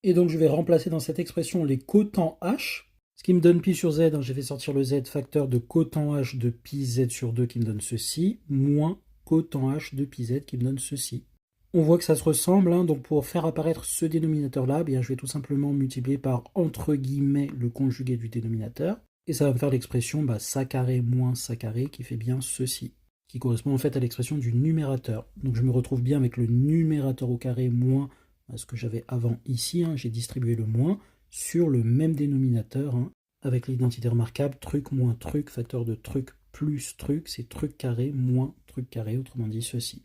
Et donc je vais remplacer dans cette expression les quotents h, ce qui me donne pi sur z, hein, j'ai fait sortir le z, facteur de quotient h de pi z sur 2 qui me donne ceci, moins quotient h de pi z qui me donne ceci. On voit que ça se ressemble, hein, donc pour faire apparaître ce dénominateur-là, eh bien je vais tout simplement multiplier par entre guillemets le conjugué du dénominateur, et ça va me faire l'expression ça carré moins ça carré qui fait bien ceci, qui correspond en fait à l'expression du numérateur. Donc je me retrouve bien avec le numérateur au carré moins ce que j'avais avant ici, hein, j'ai distribué le moins sur le même dénominateur, hein, avec l'identité remarquable, truc moins truc, facteur de truc plus truc, c'est truc carré moins truc carré, autrement dit ceci.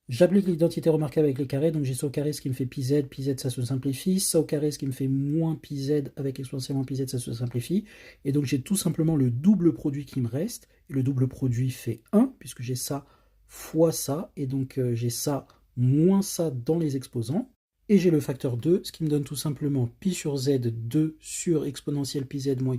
J'applique l'identité remarquable avec les carrés, donc j'ai ça au carré, ce qui me fait pi z ça se simplifie, ça au carré, ce qui me fait moins pi z avec exponentielle moins pi z, ça se simplifie, et donc j'ai tout simplement le double produit qui me reste, et le double produit fait 1, puisque j'ai ça fois ça, et donc j'ai ça moins ça dans les exposants, et j'ai le facteur 2, ce qui me donne tout simplement pi sur z, 2 sur exponentielle pi z moins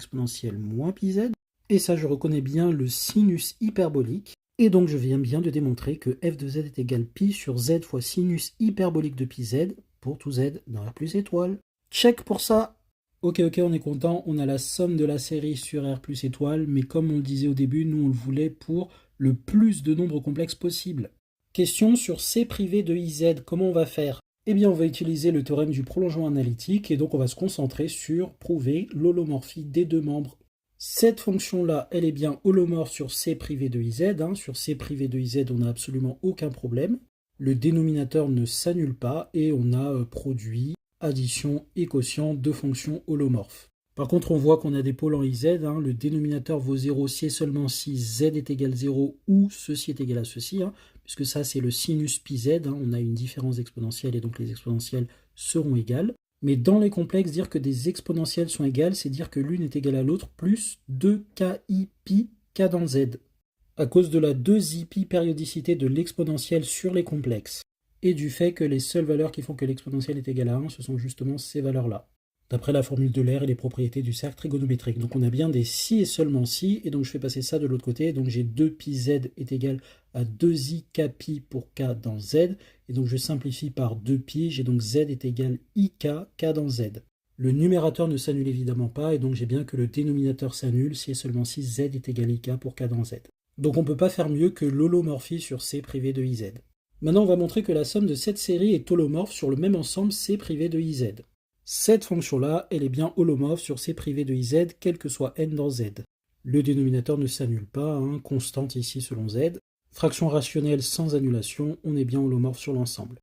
pi z, et ça je reconnais bien le sinus hyperbolique. Et donc je viens bien de démontrer que f de z est égal pi sur z fois sinus hyperbolique de pi z pour tout z dans R plus étoile. Check pour ça. Ok, on est content, on a la somme de la série sur R plus étoile, mais comme on le disait au début, nous on le voulait pour le plus de nombres complexes possible. Question sur C privé de IZ, comment on va faire? Eh bien on va utiliser le théorème du prolongement analytique, et donc on va se concentrer sur prouver l'holomorphie des deux membres. Cette fonction-là, elle est bien holomorphe sur C privé de IZ. Hein. Sur C privé de IZ, on n'a absolument aucun problème. Le dénominateur ne s'annule pas et on a produit, addition et quotient de fonctions holomorphes. Par contre, on voit qu'on a des pôles en IZ. Hein. Le dénominateur vaut 0 si et seulement si Z est égal à 0 ou ceci est égal à ceci. Hein, puisque ça, c'est le sinus pi Z. Hein. On a une différence exponentielle et donc les exponentielles seront égales. Mais dans les complexes, dire que des exponentielles sont égales, c'est dire que l'une est égale à l'autre plus 2ki pi k dans z, à cause de la 2i pi périodicité de l'exponentielle sur les complexes, et du fait que les seules valeurs qui font que l'exponentielle est égale à 1, ce sont justement ces valeurs-là, d'après la formule de l'air et les propriétés du cercle trigonométrique. Donc on a bien des si et seulement si, et donc je fais passer ça de l'autre côté, donc j'ai 2pi z est égal à 2i k pi pour k dans z, et donc je simplifie par 2pi, j'ai donc z est égal ik k dans z. Le numérateur ne s'annule évidemment pas, et donc j'ai bien que le dénominateur s'annule si et seulement si z est égal à ik pour k dans z. Donc on ne peut pas faire mieux que l'holomorphie sur C privé de IZ. Maintenant on va montrer que la somme de cette série est holomorphe sur le même ensemble C privé de IZ. Cette fonction-là, elle est bien holomorphe sur C privé de IZ, quel que soit n dans Z. Le dénominateur ne s'annule pas, hein, constante ici selon Z. Fraction rationnelle sans annulation, on est bien holomorphe sur l'ensemble.